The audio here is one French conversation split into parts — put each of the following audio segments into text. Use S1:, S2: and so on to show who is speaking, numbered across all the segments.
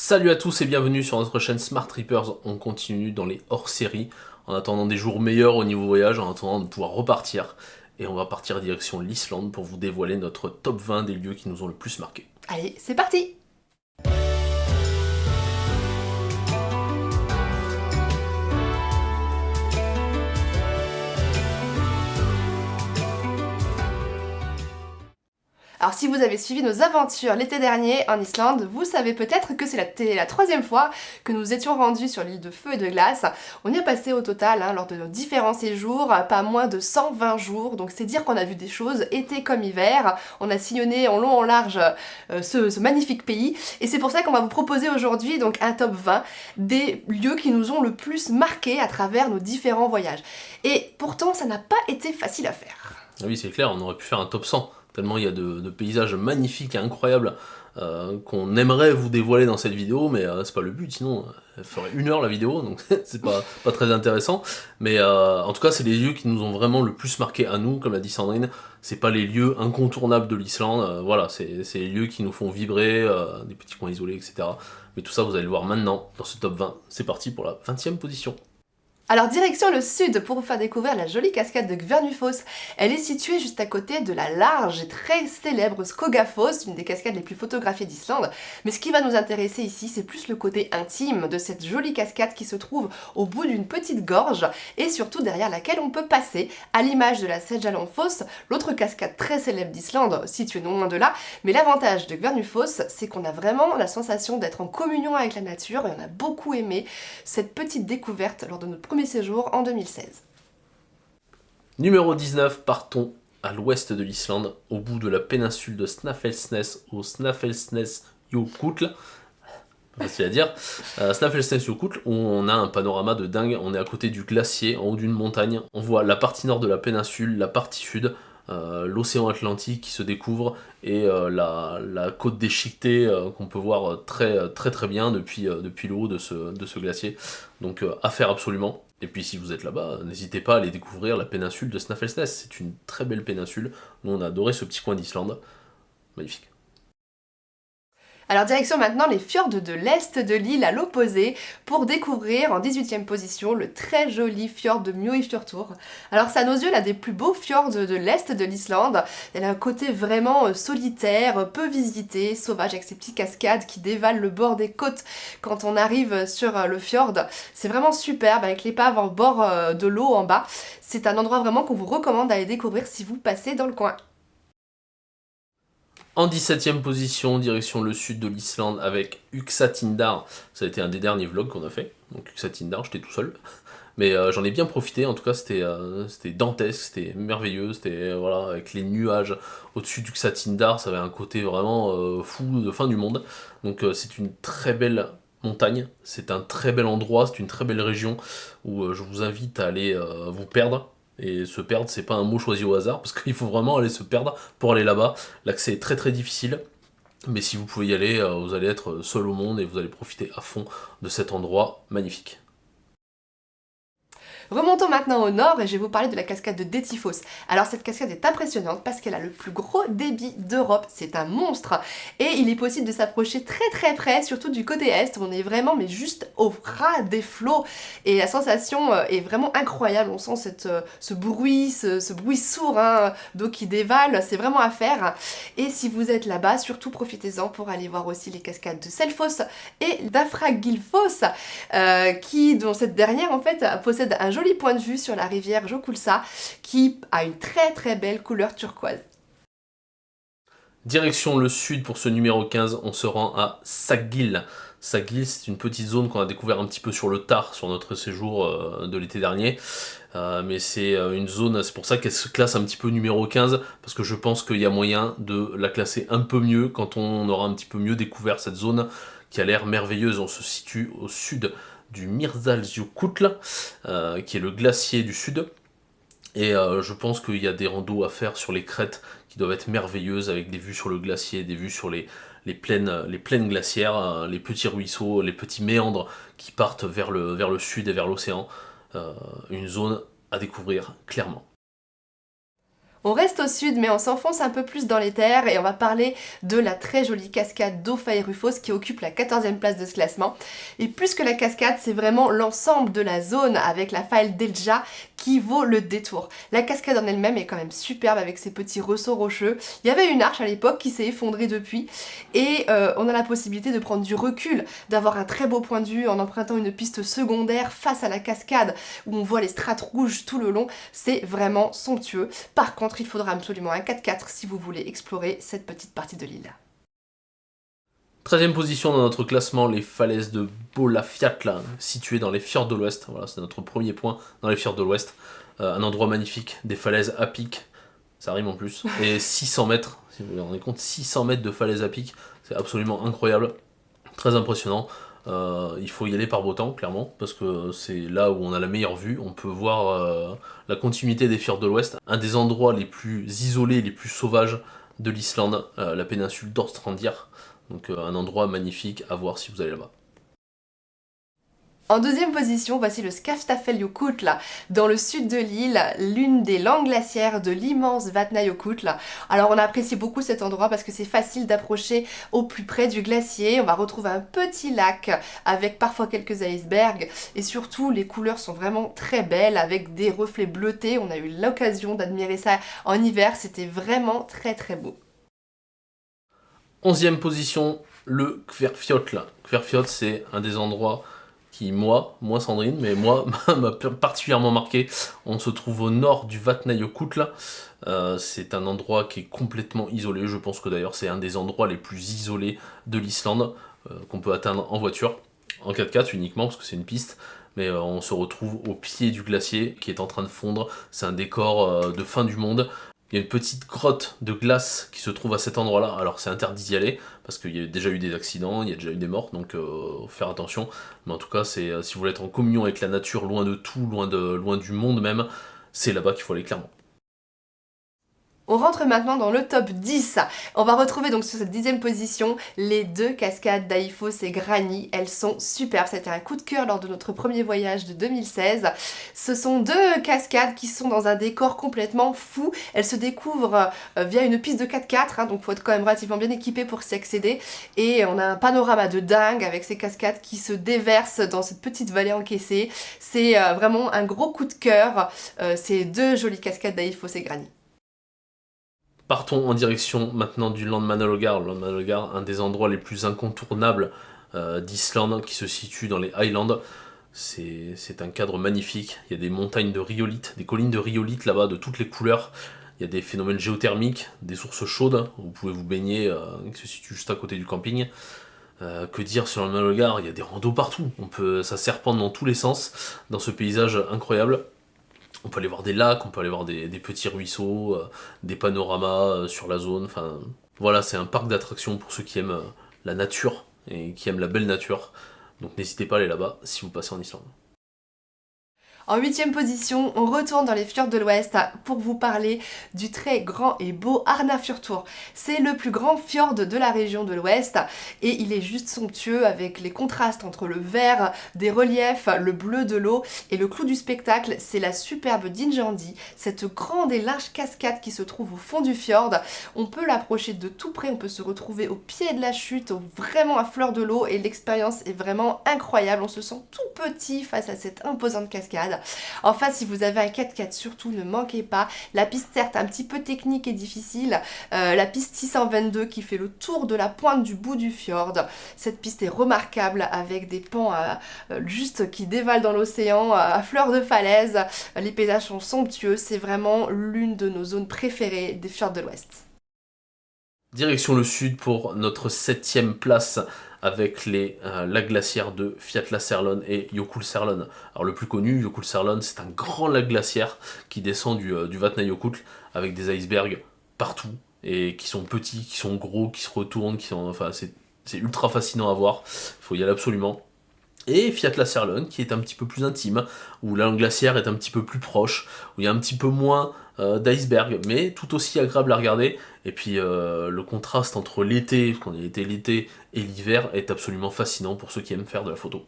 S1: Salut à tous et bienvenue sur notre chaîne Smart Trippers. On continue dans les hors-séries en attendant des jours meilleurs au niveau voyage, en attendant de pouvoir repartir. Et on va partir direction l'Islande pour vous dévoiler notre top 20 des lieux qui nous ont le plus marqué.
S2: Allez, c'est parti! Alors si vous avez suivi nos aventures l'été dernier en Islande, vous savez peut-être que c'est la troisième fois que nous étions rendus sur l'île de Feu et de Glace. On y a passé au total, lors de nos différents séjours, pas moins de 120 jours, donc c'est dire qu'on a vu des choses, été comme hiver. On a sillonné en long en large ce magnifique pays, et c'est pour ça qu'on va vous proposer aujourd'hui donc un top 20 des lieux qui nous ont le plus marqué à travers nos différents voyages. Et pourtant, ça n'a pas été facile à faire.
S1: Ah oui, c'est clair, on aurait pu faire un top 100, tellement il y a de paysages magnifiques et incroyables qu'on aimerait vous dévoiler dans cette vidéo, mais c'est pas le but, sinon elle ferait 1 heure la vidéo, donc c'est pas très intéressant. Mais en tout cas, c'est les lieux qui nous ont vraiment le plus marqué à nous, comme l'a dit Sandrine. C'est pas les lieux incontournables de l'Islande, voilà, c'est les lieux qui nous font vibrer, des petits coins isolés, etc. Mais tout ça, vous allez le voir maintenant dans ce top 20. C'est parti pour la 20e position.
S2: Alors direction le sud pour vous faire découvrir la jolie cascade de Gvernufoss. Elle est située juste à côté de la large et très célèbre Skogafoss, une des cascades les plus photographiées d'Islande. Mais ce qui va nous intéresser ici, c'est plus le côté intime de cette jolie cascade qui se trouve au bout d'une petite gorge et surtout derrière laquelle on peut passer, à l'image de la Seljalandsfoss, l'autre cascade très célèbre d'Islande, située non loin de là. Mais l'avantage de Gvernufoss, c'est qu'on a vraiment la sensation d'être en communion avec la nature et on a beaucoup aimé cette petite découverte lors de notre premier séjour en 2016.
S1: Numéro 19, partons à l'ouest de l'Islande, au bout de la péninsule de Snæfellsnes au Snæfellsnesjökull. Facile à dire. Snæfellsnesjökull, où on a un panorama de dingue. On est à côté du glacier, en haut d'une montagne. On voit la partie nord de la péninsule, la partie sud, l'océan Atlantique qui se découvre et la côte déchiquetée qu'on peut voir très bien depuis le haut de ce glacier. Donc à faire absolument. Et puis si vous êtes là-bas, n'hésitez pas à aller découvrir la péninsule de Snæfellsnes. C'est une très belle péninsule. Nous on a adoré ce petit coin d'Islande. Magnifique.
S2: Alors direction maintenant les fjords de l'est de l'île à l'opposé pour découvrir en 18e position le très joli fjord de Mjóifjörður. Alors c'est à nos yeux l'un des plus beaux fjords de l'est de l'Islande. Elle a un côté vraiment solitaire, peu visité, sauvage avec ses petites cascades qui dévalent le bord des côtes quand on arrive sur le fjord. C'est vraiment superbe avec l'épave en bord de l'eau en bas. C'est un endroit vraiment qu'on vous recommande d'aller découvrir si vous passez dans le coin.
S1: En 17e position, direction le sud de l'Islande avec Uxatindar. Ça a été un des derniers vlogs qu'on a fait. Donc Uxatindar, j'étais tout seul. Mais j'en ai bien profité, en tout cas c'était dantesque, c'était merveilleux, c'était voilà, avec les nuages au-dessus d'Uxatindar, ça avait un côté vraiment fou de fin du monde. Donc c'est une très belle montagne, c'est un très bel endroit, c'est une très belle région où je vous invite à aller vous perdre. Et se perdre, c'est pas un mot choisi au hasard, parce qu'il faut vraiment aller se perdre pour aller là-bas. L'accès est très difficile, mais si vous pouvez y aller, vous allez être seul au monde et vous allez profiter à fond de cet endroit magnifique.
S2: Remontons maintenant au nord et je vais vous parler de la cascade de Dettifoss. Alors cette cascade est impressionnante parce qu'elle a le plus gros débit d'Europe, c'est un monstre. Et il est possible de s'approcher très près, surtout du côté est, où on est vraiment mais juste au ras des flots. Et la sensation est vraiment incroyable, on sent ce bruit, ce bruit sourd d'eau qui dévale, c'est vraiment à faire. Et si vous êtes là-bas, surtout profitez-en pour aller voir aussi les cascades de Selfoss et d'Afragilfoss, dont cette dernière en fait possède un joli point de vue sur la rivière Jökulsá qui a une très belle couleur turquoise.
S1: Direction le sud pour ce numéro 15, on se rend à Saggil. Saggil, c'est une petite zone qu'on a découvert un petit peu sur le tard sur notre séjour de l'été dernier. Mais c'est une zone, c'est pour ça qu'elle se classe un petit peu numéro 15, parce que je pense qu'il y a moyen de la classer un peu mieux quand on aura un petit peu mieux découvert cette zone qui a l'air merveilleuse. On se situe au sud du Mýrdalsjökull, qui est le glacier du sud. Et je pense qu'il y a des randos à faire sur les crêtes qui doivent être merveilleuses, avec des vues sur le glacier, des vues sur les plaines glaciaires, les petits ruisseaux, les petits méandres qui partent vers le sud et vers l'océan. Une zone à découvrir clairement.
S2: On reste au sud, mais on s'enfonce un peu plus dans les terres et on va parler de la très jolie cascade d'Offa et Rufos qui occupe la 14e place de ce classement. Et plus que la cascade, c'est vraiment l'ensemble de la zone avec la faille d'Elja qui vaut le détour. La cascade en elle-même est quand même superbe avec ses petits ressauts rocheux. Il y avait une arche à l'époque qui s'est effondrée depuis et on a la possibilité de prendre du recul, d'avoir un très beau point de vue en empruntant une piste secondaire face à la cascade où on voit les strates rouges tout le long. C'est vraiment somptueux. Par contre, il faudra absolument un 4x4 si vous voulez explorer cette petite partie de l'île.
S1: 13e position dans notre classement, les falaises de Bolafjalla, situées dans les fjords de l'Ouest. Voilà, c'est notre premier point dans les fjords de l'Ouest. Un endroit magnifique, des falaises à pic, ça rime en plus, et 600 mètres, si vous vous rendez compte, 600 mètres de falaises à pic, c'est absolument incroyable, très impressionnant. Il faut y aller par beau temps, clairement, parce que c'est là où on a la meilleure vue. On peut voir la continuité des fjords de l'Ouest, un des endroits les plus isolés, les plus sauvages de l'Islande, la péninsule d'Orstrandir. Donc un endroit magnifique à voir si vous allez là-bas.
S2: En deuxième position, voici le Skaftafeljökull, dans le sud de l'île, l'une des langues glaciaires de l'immense Vatnajökull. Alors on a apprécié beaucoup cet endroit parce que c'est facile d'approcher au plus près du glacier. On va retrouver un petit lac avec parfois quelques icebergs et surtout les couleurs sont vraiment très belles avec des reflets bleutés. On a eu l'occasion d'admirer ça en hiver, c'était vraiment très très beau.
S1: 11e position, le Kverfjotl. Kverfjotl, c'est un des endroits qui, moi Sandrine, mais moi, m'a particulièrement marqué. On se trouve au nord du Vatnajökull. C'est un endroit qui est complètement isolé. Je pense que d'ailleurs c'est un des endroits les plus isolés de l'Islande qu'on peut atteindre en voiture, en 4x4 uniquement parce que c'est une piste. Mais on se retrouve au pied du glacier qui est en train de fondre. C'est un décor de fin du monde. Il y a une petite grotte de glace qui se trouve à cet endroit-là. Alors c'est interdit d'y aller parce qu'il y a déjà eu des accidents, il y a déjà eu des morts, donc faut faire attention. Mais en tout cas, c'est si vous voulez être en communion avec la nature, loin de tout, loin du monde même, c'est là-bas qu'il faut aller clairement.
S2: On rentre maintenant dans le top 10. On va retrouver donc sur cette 10e position les deux cascades d'Aifos et Grani. Elles sont superbes. C'était un coup de cœur lors de notre premier voyage de 2016. Ce sont deux cascades qui sont dans un décor complètement fou. Elles se découvrent via une piste de 4x4, hein, donc il faut être quand même relativement bien équipé pour s'y accéder. Et on a un panorama de dingue avec ces cascades qui se déversent dans cette petite vallée encaissée. C'est vraiment un gros coup de cœur, ces deux jolies cascades d'Aifos et Grani.
S1: Partons en direction maintenant du Landmannalaugar. Le Landmannalaugar, un des endroits les plus incontournables d'Islande qui se situe dans les Highlands. C'est un cadre magnifique. Il y a des montagnes de rhyolite, des collines de rhyolite là-bas de toutes les couleurs. Il y a des phénomènes géothermiques, des sources chaudes. Vous pouvez vous baigner, qui se situe juste à côté du camping. Que dire sur le Landmannalaugar? Il y a des randos partout. Ça serpente dans tous les sens dans ce paysage incroyable. On peut aller voir des lacs, on peut aller voir des petits ruisseaux, des panoramas sur la zone. Enfin, voilà, c'est un parc d'attractions pour ceux qui aiment la nature et qui aiment la belle nature. Donc n'hésitez pas à aller là-bas si vous passez en Islande.
S2: En 8e position, on retourne dans les fjords de l'Ouest pour vous parler du très grand et beau Arnarfjörður. C'est le plus grand fjord de la région de l'Ouest et il est juste somptueux avec les contrastes entre le vert des reliefs, le bleu de l'eau et le clou du spectacle, c'est la superbe Dynjandi, cette grande et large cascade qui se trouve au fond du fjord. On peut l'approcher de tout près, on peut se retrouver au pied de la chute, vraiment à fleur de l'eau et l'expérience est vraiment incroyable. On se sent tout petit face à cette imposante cascade. Enfin, si vous avez un 4x4, surtout ne manquez pas. La piste, certes, un petit peu technique et difficile. La piste 622 qui fait le tour de la pointe du bout du fjord. Cette piste est remarquable avec des pans juste qui dévalent dans l'océan à fleur de falaise. Les paysages sont somptueux. C'est vraiment l'une de nos zones préférées des fjords de l'Ouest.
S1: Direction le sud pour notre 7e place avec les lacs glaciaires de Fjallaserlon et Jökulsárlón. Alors le plus connu, Jökulsárlón, c'est un grand lac glaciaire qui descend du Vatnajökull avec des icebergs partout et qui sont petits, qui sont gros, qui se retournent, enfin c'est ultra fascinant à voir. Il faut y aller absolument. Et Fjallaserlón qui est un petit peu plus intime, où la langue glaciaire est un petit peu plus proche, où il y a un petit peu moins d'iceberg, mais tout aussi agréable à regarder. Et puis le contraste entre l'été, parce qu'on est l'été et l'hiver, est absolument fascinant pour ceux qui aiment faire de la photo.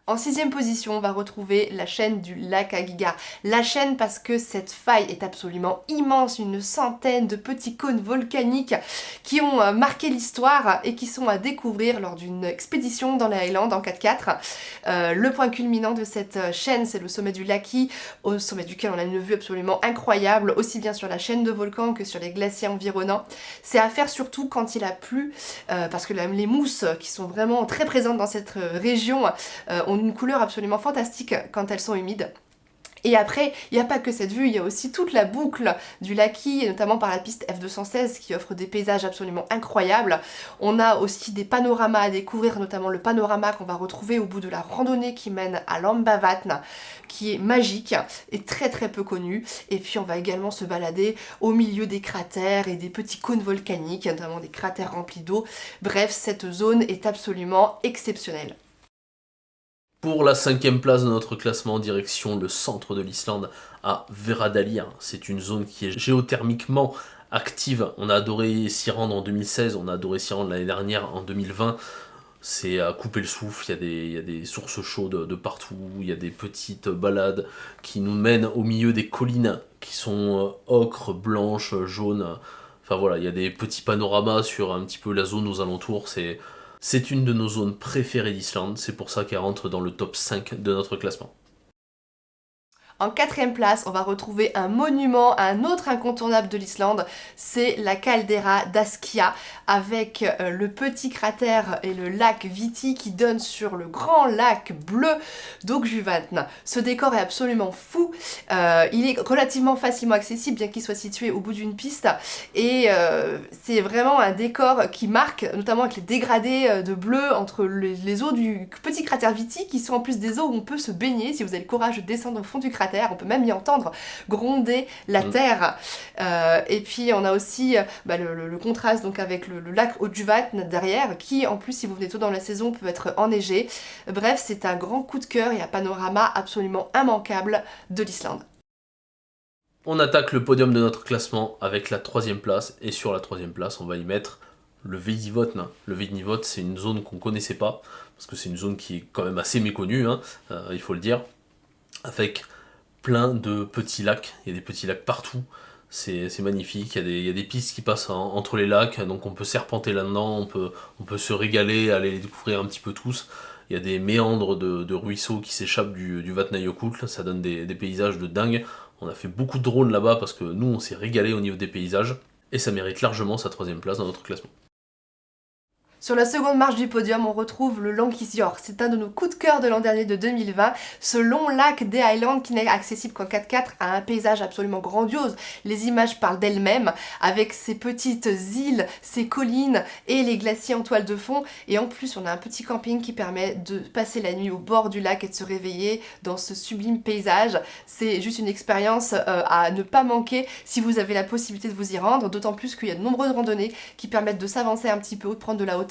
S2: En 6e position, on va retrouver la chaîne du lac Aguigar. La chaîne parce que cette faille est absolument immense, une centaine de petits cônes volcaniques qui ont marqué l'histoire et qui sont à découvrir lors d'une expédition dans les Highlands en 4x4. Le point culminant de cette chaîne, c'est le sommet du Laki, au sommet duquel on a une vue absolument incroyable, aussi bien sur la chaîne de volcans que sur les glaciers environnants. C'est à faire surtout quand il a plu, parce que les mousses qui sont vraiment très présentes dans cette région ont une couleur absolument fantastique quand elles sont humides. Et après, il n'y a pas que cette vue, il y a aussi toute la boucle du Laki, et notamment par la piste F216 qui offre des paysages absolument incroyables. On a aussi des panoramas à découvrir, notamment le panorama qu'on va retrouver au bout de la randonnée qui mène à Lambavatn, qui est magique et très très peu connu. Et puis on va également se balader au milieu des cratères et des petits cônes volcaniques, notamment des cratères remplis d'eau. Bref, cette zone est absolument exceptionnelle.
S1: Pour la 5e place de notre classement, direction le centre de l'Islande, à Veradalir. C'est une zone qui est géothermiquement active. On a adoré s'y rendre en 2016, on a adoré s'y rendre l'année dernière, en 2020. C'est à couper le souffle, il y a des sources chaudes de partout, il y a des petites balades qui nous mènent au milieu des collines qui sont ocre, blanches, jaunes. Enfin voilà, il y a des petits panoramas sur un petit peu la zone aux alentours, c'est une de nos zones préférées d'Islande, c'est pour ça qu'elle rentre dans le top 5 de notre classement.
S2: En 4e place, on va retrouver un monument, un autre incontournable de l'Islande, c'est la caldeira d'Askja, avec le petit cratère et le lac Viti qui donne sur le grand lac bleu d'Ogjuvatn. Ce décor est absolument fou, il est relativement facilement accessible bien qu'il soit situé au bout d'une piste, et c'est vraiment un décor qui marque, notamment avec les dégradés de bleu entre les eaux du petit cratère Viti, qui sont en plus des eaux où on peut se baigner si vous avez le courage de descendre au fond du cratère. On peut même y entendre gronder la terre. Et puis on a aussi le contraste donc avec le lac Ogjuvatn derrière, qui en plus si vous venez tôt dans la saison peut être enneigé. Bref, c'est un grand coup de cœur et un panorama absolument immanquable de l'Islande.
S1: On attaque le podium de notre classement avec la 3e place, et sur la 3e place on va y mettre le Veiðivötn. Le Veiðivötn, c'est une zone qu'on connaissait pas, parce que c'est une zone qui est quand même assez méconnue, il faut le dire, avec plein de petits lacs, il y a des petits lacs partout, c'est magnifique, il y a des pistes qui passent entre les lacs, donc on peut serpenter là-dedans, on peut se régaler, aller les découvrir un petit peu tous. Il y a des méandres de ruisseaux qui s'échappent du Vatnajökull, ça donne des paysages de dingue. On a fait beaucoup de drones là-bas parce que nous on s'est régalé au niveau des paysages, et ça mérite largement sa 3e place dans notre classement.
S2: Sur la seconde marche du podium, on retrouve le Langisjord. C'est un de nos coups de cœur de l'an dernier de 2020. Ce long lac des Highlands qui n'est accessible qu'en 4x4 a un paysage absolument grandiose. Les images parlent d'elles-mêmes, avec ces petites îles, ces collines et les glaciers en toile de fond. Et en plus, on a un petit camping qui permet de passer la nuit au bord du lac et de se réveiller dans ce sublime paysage. C'est juste une expérience à ne pas manquer si vous avez la possibilité de vous y rendre, d'autant plus qu'il y a de nombreuses randonnées qui permettent de s'avancer un petit peu ou de prendre de la hauteur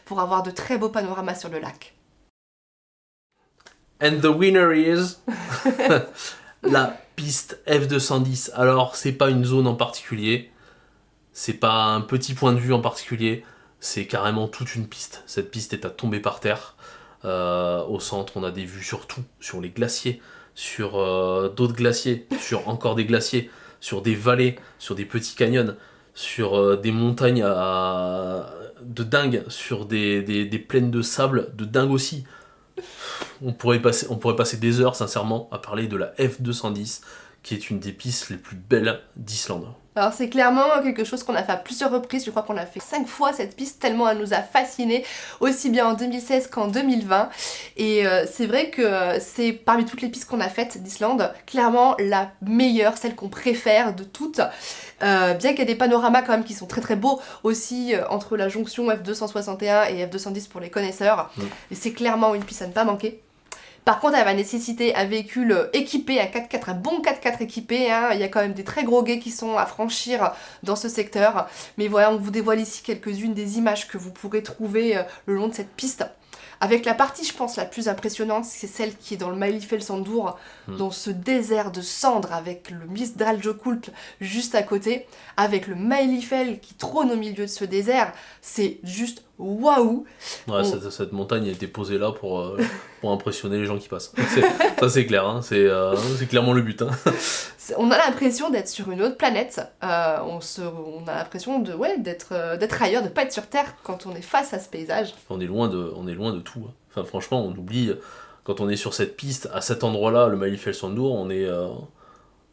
S2: pour avoir de très beaux panoramas sur le lac.
S1: And the winner is la piste F210. Alors, c'est pas une zone en particulier, c'est pas un petit point de vue en particulier, c'est carrément toute une piste. Cette piste est à tomber par terre. Au centre, on a des vues sur tout, sur les glaciers, sur d'autres glaciers, sur encore des glaciers, sur des vallées, sur des petits canyons, sur des montagnes de dingue, sur des plaines de sable de dingue aussi. On pourrait passer des heures sincèrement à parler de la F210, qui est une des pistes les plus belles d'Islande.
S2: Alors c'est clairement quelque chose qu'on a fait à plusieurs reprises, je crois qu'on l'a fait 5 fois cette piste, tellement elle nous a fascinés, aussi bien en 2016 qu'en 2020. Et c'est vrai que c'est parmi toutes les pistes qu'on a faites d'Islande, clairement la meilleure, celle qu'on préfère de toutes. Bien qu'il y ait des panoramas quand même qui sont très très beaux aussi entre la jonction F261 et F210 pour les connaisseurs. Et c'est clairement une piste à ne pas manquer. Par contre, elle va nécessiter un véhicule équipé, un 4x4, un bon 4x4 équipé. Il y a quand même des très gros guets qui sont à franchir dans ce secteur. Mais voilà, on vous dévoile ici quelques-unes des images que vous pourrez trouver le long de cette piste. Avec la partie, je pense, la plus impressionnante, c'est celle qui est dans le Mælifellssandur, dans ce désert de cendres avec le Misdalsjökull juste à côté, avec le Mælifell qui trône au milieu de ce désert. C'est juste waouh.
S1: Ouais, cette montagne a été posée là pour impressionner les gens qui passent. Ça c'est clair, hein, c'est clairement le but. Hein.
S2: On a l'impression d'être sur une autre planète, on a l'impression d'être ailleurs, de pas être sur Terre quand on est face à ce paysage.
S1: On est loin de tout. Hein. Enfin franchement, on oublie, quand on est sur cette piste, à cet endroit-là, le Mælifellssandur, on est...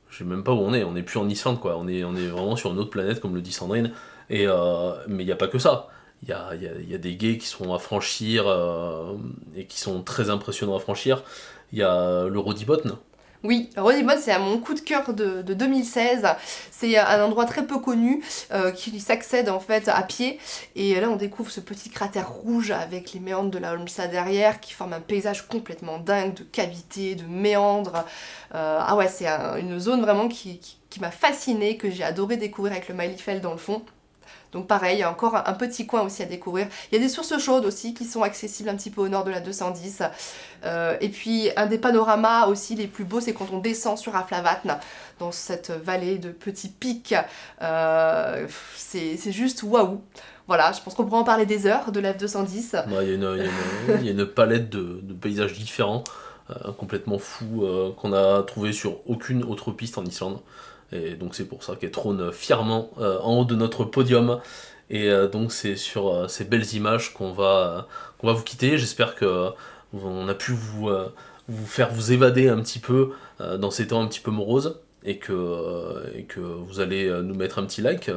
S1: je sais même pas où on est plus en Islande quoi, on est vraiment sur une autre planète comme le dit Sandrine, mais il n'y a pas que ça. Il y a des guets qui sont à franchir et qui sont très impressionnants à franchir. Il y a le Rodibotn.
S2: Oui, Rodibotn, c'est mon coup de cœur de 2016. C'est un endroit très peu connu qui s'accède en fait à pied. Et là, on découvre ce petit cratère rouge avec les méandres de la Holmsa derrière qui forment un paysage complètement dingue de cavités, de méandres. Ah ouais, c'est une zone vraiment qui m'a fascinée, que j'ai adoré découvrir avec le Mælifell dans le fond. Donc pareil, il y a encore un petit coin aussi à découvrir. Il y a des sources chaudes aussi qui sont accessibles un petit peu au nord de la 210. Et puis un des panoramas aussi les plus beaux, c'est quand on descend sur Aflavatn, dans cette vallée de petits pics. C'est juste waouh. Voilà, je pense qu'on pourra en parler des heures de la F210.
S1: Ouais, il y a une palette de paysages différents, complètement fous, qu'on a trouvé sur aucune autre piste en Islande. Et donc c'est pour ça qu'elle trône fièrement en haut de notre podium. Et donc c'est sur ces belles images qu'on va vous quitter. J'espère que on a pu vous faire vous évader un petit peu dans ces temps un petit peu moroses. Et que vous allez nous mettre un petit like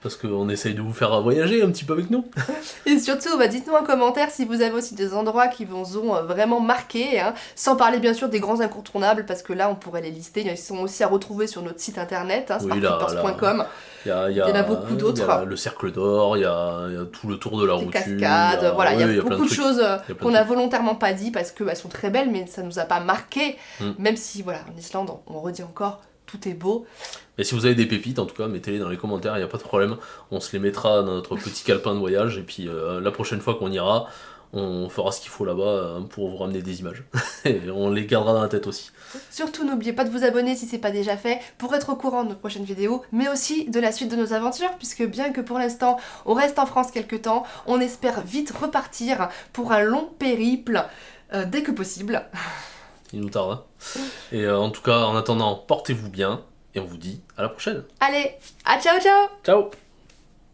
S1: parce qu'on essaye de vous faire voyager un petit peu avec nous.
S2: Et surtout, dites-nous en commentaire si vous avez aussi des endroits qui vous ont vraiment marqué, hein, sans parler bien sûr des grands incontournables, parce que là on pourrait les lister, ils sont aussi à retrouver sur notre site internet, hein,
S1: Oui,
S2: sparkhippers.com. Il y en a beaucoup d'autres.
S1: Il y a le cercle d'or, il y a tout le tour de la route.
S2: Cascades, voilà, il y a beaucoup de choses qu'on n'a
S1: trucs.
S2: volontairement pas dit parce qu'elles sont très belles, mais ça nous a pas marqué,
S1: Mm.
S2: même si voilà, en Islande, on redit encore, tout est beau.
S1: Et si vous avez des pépites, en tout cas, mettez-les dans les commentaires, il n'y a pas de problème. On se les mettra dans notre petit calepin de voyage. Et puis la prochaine fois qu'on ira, on fera ce qu'il faut là-bas pour vous ramener des images. Et on les gardera dans la tête aussi.
S2: Surtout, n'oubliez pas de vous abonner si c'est pas déjà fait pour être au courant de nos prochaines vidéos, mais aussi de la suite de nos aventures, puisque bien que pour l'instant on reste en France quelque temps, on espère vite repartir pour un long périple dès que possible.
S1: Il nous tarde. Hein. Et en tout cas, en attendant, portez-vous bien. Et on vous dit à la prochaine.
S2: Allez, à ciao ciao!
S1: Ciao!